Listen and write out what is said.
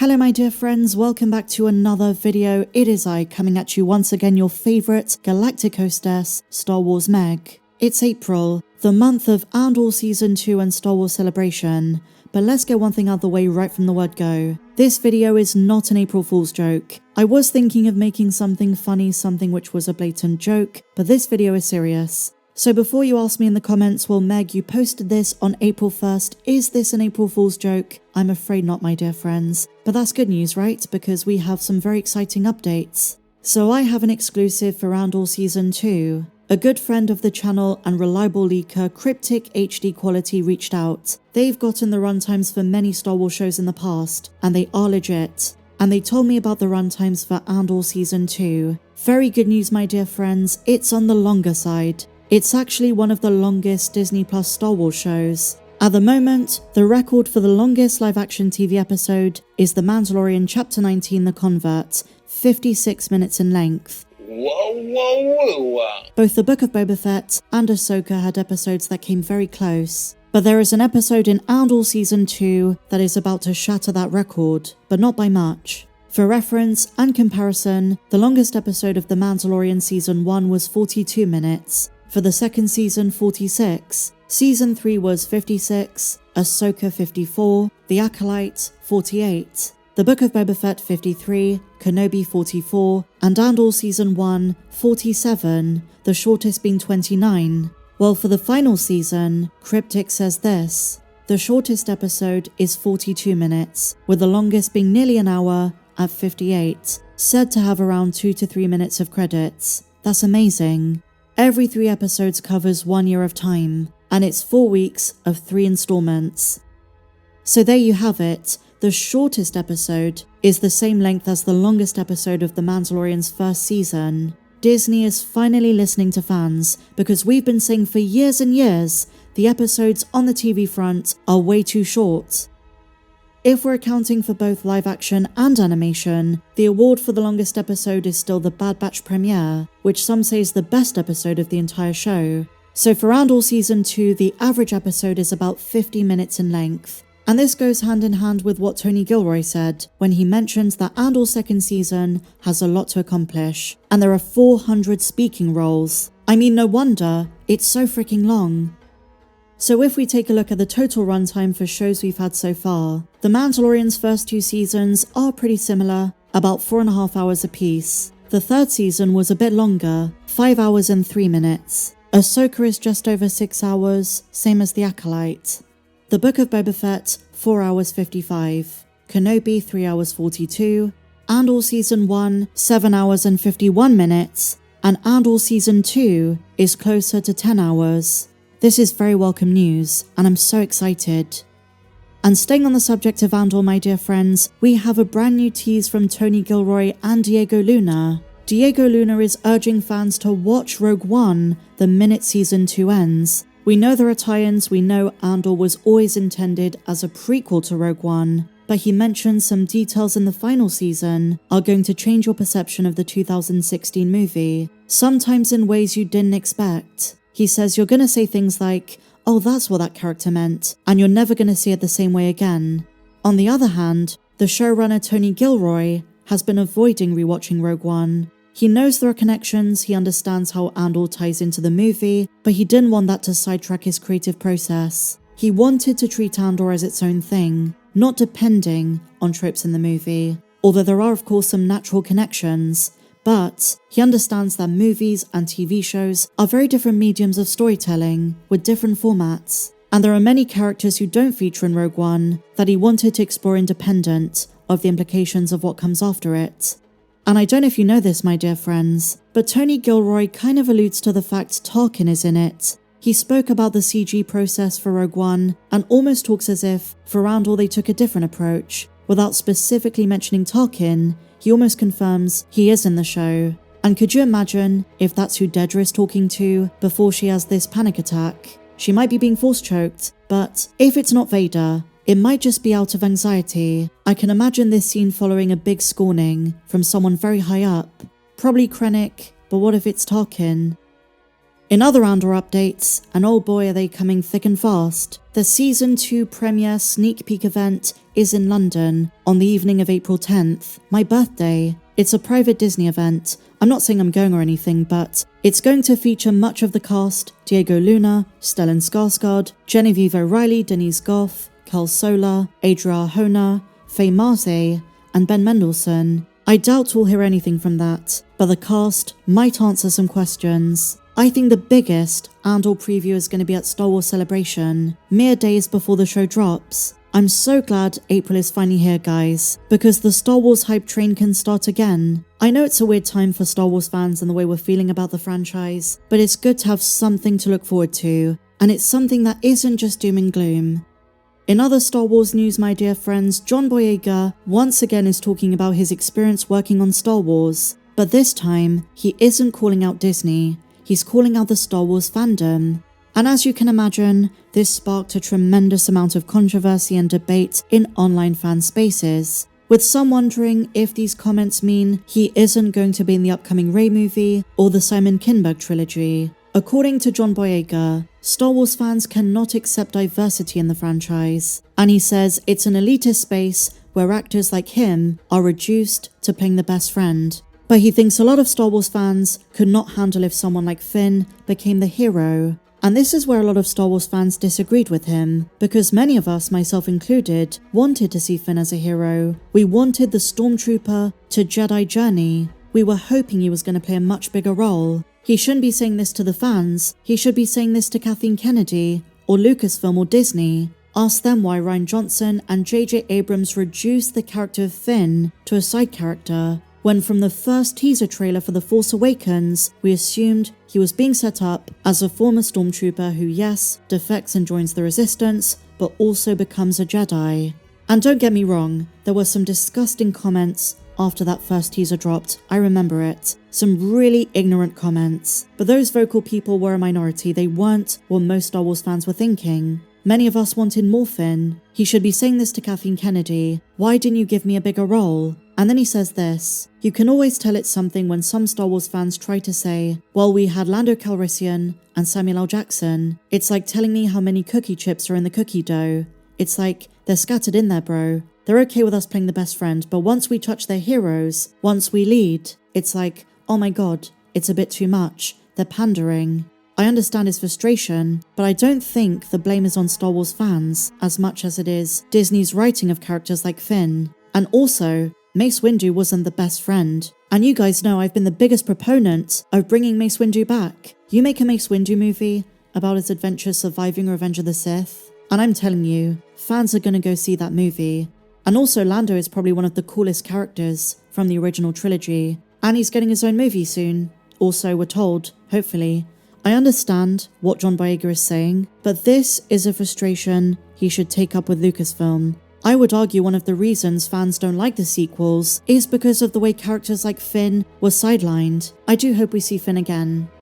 Hello my dear friends, welcome back to another video. It is I coming at you once again, your favourite galactic hostess, Star Wars Meg. It's April, the month of Andor Season 2 and Star Wars Celebration, but let's get one thing out of the way right from the word go. This video is not an April Fool's joke. I was thinking of making something funny, something which was a blatant joke, but this video is serious. So before you ask me in the comments, well Meg, you posted this on April 1st, is this an April Fool's joke? I'm afraid not, my dear friends. But that's good news, right? Because we have some very exciting updates. So I have an exclusive for Andor Season 2. A good friend of the channel and reliable leaker, Cryptic HD Quality, reached out. They've gotten the runtimes for many Star Wars shows in the past, and they are legit. And they told me about the runtimes for Andor Season 2. Very good news, my dear friends, it's on the longer side. It's actually one of the longest Disney Plus Star Wars shows. At the moment, the record for the longest live-action TV episode is The Mandalorian Chapter 19 The Convert, 56 minutes in length. Whoa. Both the Book of Boba Fett and Ahsoka had episodes that came very close. But there is an episode in Andor Season 2 that is about to shatter that record, but not by much. For reference and comparison, the longest episode of The Mandalorian Season 1 was 42 minutes. For the second season, 46. Season 3 was 56, Ahsoka 54, The Acolyte 48, The Book of Boba Fett 53, Kenobi 44, and Andor Season 1 47, the shortest being 29. Well, for the final season, Cryptic says this: the shortest episode is 42 minutes, with the longest being nearly an hour at 58, said to have around 2 to 3 minutes of credits. That's amazing. Every 3 episodes covers 1 year of time, and it's 4 weeks of 3 installments. So there you have it, the shortest episode is the same length as the longest episode of The Mandalorian's first season. Disney is finally listening to fans, because we've been saying for years and years, the episodes on the TV front are way too short. If we're accounting for both live action and animation, the award for the longest episode is still the Bad Batch premiere, which some say is the best episode of the entire show. So for Andor Season 2, the average episode is about 50 minutes in length. And this goes hand in hand with what Tony Gilroy said when he mentions that Andor's second season has a lot to accomplish, and there are 400 speaking roles. I mean, no wonder, it's so freaking long. So if we take a look at the total runtime for shows we've had so far, The Mandalorian's first 2 seasons are pretty similar, about 4.5 hours apiece. The third season was a bit longer, 5 hours and 3 minutes. Ahsoka is just over 6 hours, same as The Acolyte. The Book of Boba Fett, 4 hours 55. Kenobi, 3 hours 42. Andor Season 1, 7 hours and 51 minutes. And Andor Season 2 is closer to 10 hours. This is very welcome news, and I'm so excited. And staying on the subject of Andor, my dear friends, we have a brand new tease from Tony Gilroy and Diego Luna. Diego Luna is urging fans to watch Rogue One the minute Season 2 ends. We know there are tie-ins, we know Andor was always intended as a prequel to Rogue One, but he mentions some details in the final season are going to change your perception of the 2016 movie, sometimes in ways you didn't expect. He says you're going to say things like, oh, that's what that character meant, and you're never going to see it the same way again. On the other hand, the showrunner Tony Gilroy has been avoiding rewatching Rogue One. He knows there are connections, he understands how Andor ties into the movie, but he didn't want that to sidetrack his creative process. He wanted to treat Andor as its own thing, not depending on tropes in the movie, although there are of course some natural connections. But he understands that movies and TV shows are very different mediums of storytelling with different formats, and there are many characters who don't feature in Rogue One that he wanted to explore independent of the implications of what comes after it. And I don't know if you know this, my dear friends, but Tony Gilroy kind of alludes to the fact Tarkin is in it. He spoke about the CG process for Rogue One and almost talks as if for Andor they took a different approach. Without specifically mentioning Tarkin, he almost confirms he is in the show. And could you imagine if that's who Dedra is talking to before she has this panic attack? She might be being force choked, but if it's not Vader, it might just be out of anxiety. I can imagine this scene following a big scorning from someone very high up. Probably Krennic, but what if it's Tarkin? In other Andor updates, and oh boy are they coming thick and fast, the Season 2 premiere sneak peek event is in London on the evening of April 10th, my birthday. It's a private Disney event. I'm not saying I'm going or anything, but it's going to feature much of the cast: Diego Luna, Stellan Skarsgård, Genevieve O'Reilly, Denise Gough, Carl Sola, Adria Arjona, Faye Marzay, and Ben Mendelsohn. I doubt we'll hear anything from that, but the cast might answer some questions. I think the biggest Andor preview is going to be at Star Wars Celebration, mere days before the show drops. I'm so glad April is finally here, guys, because the Star Wars hype train can start again. I know it's a weird time for Star Wars fans and the way we're feeling about the franchise, but it's good to have something to look forward to, and it's something that isn't just doom and gloom. In other Star Wars news, my dear friends, John Boyega once again is talking about his experience working on Star Wars, but this time, he isn't calling out Disney. He's calling out the Star Wars fandom. And as you can imagine, this sparked a tremendous amount of controversy and debate in online fan spaces, with some wondering if these comments mean he isn't going to be in the upcoming Rey movie or the Simon Kinberg trilogy. According to John Boyega, Star Wars fans cannot accept diversity in the franchise, and he says it's an elitist space where actors like him are reduced to playing the best friend. But he thinks a lot of Star Wars fans could not handle if someone like Finn became the hero. And this is where a lot of Star Wars fans disagreed with him, because many of us, myself included, wanted to see Finn as a hero. We wanted the Stormtrooper to Jedi journey. We were hoping he was going to play a much bigger role. He shouldn't be saying this to the fans. He should be saying this to Kathleen Kennedy, or Lucasfilm, or Disney. Ask them why Rian Johnson and J.J. Abrams reduced the character of Finn to a side character, when from the first teaser trailer for The Force Awakens, we assumed he was being set up as a former Stormtrooper who, yes, defects and joins the Resistance, but also becomes a Jedi. And don't get me wrong, there were some disgusting comments after that first teaser dropped. I remember it. Some really ignorant comments. But those vocal people were a minority. They weren't what most Star Wars fans were thinking. Many of us wanted more Finn. He should be saying this to Kathleen Kennedy. Why didn't you give me a bigger role? And then he says this: you can always tell it's something when some Star Wars fans try to say, well, we had Lando Calrissian and Samuel L. Jackson. It's like telling me how many cookie chips are in the cookie dough. It's like, they're scattered in there, bro. They're okay with us playing the best friend, but once we touch their heroes, once we lead, it's like, oh my god, it's a bit too much. They're pandering. I understand his frustration, but I don't think the blame is on Star Wars fans as much as it is Disney's writing of characters like Finn. And also, Mace Windu wasn't the best friend. And you guys know I've been the biggest proponent of bringing Mace Windu back. You make a Mace Windu movie about his adventures surviving Revenge of the Sith, and I'm telling you, fans are gonna go see that movie. And also Lando is probably one of the coolest characters from the original trilogy, and he's getting his own movie soon. Also, we're told, hopefully. I understand what John Boyega is saying, but this is a frustration he should take up with Lucasfilm. I would argue one of the reasons fans don't like the sequels is because of the way characters like Finn were sidelined. I do hope we see Finn again.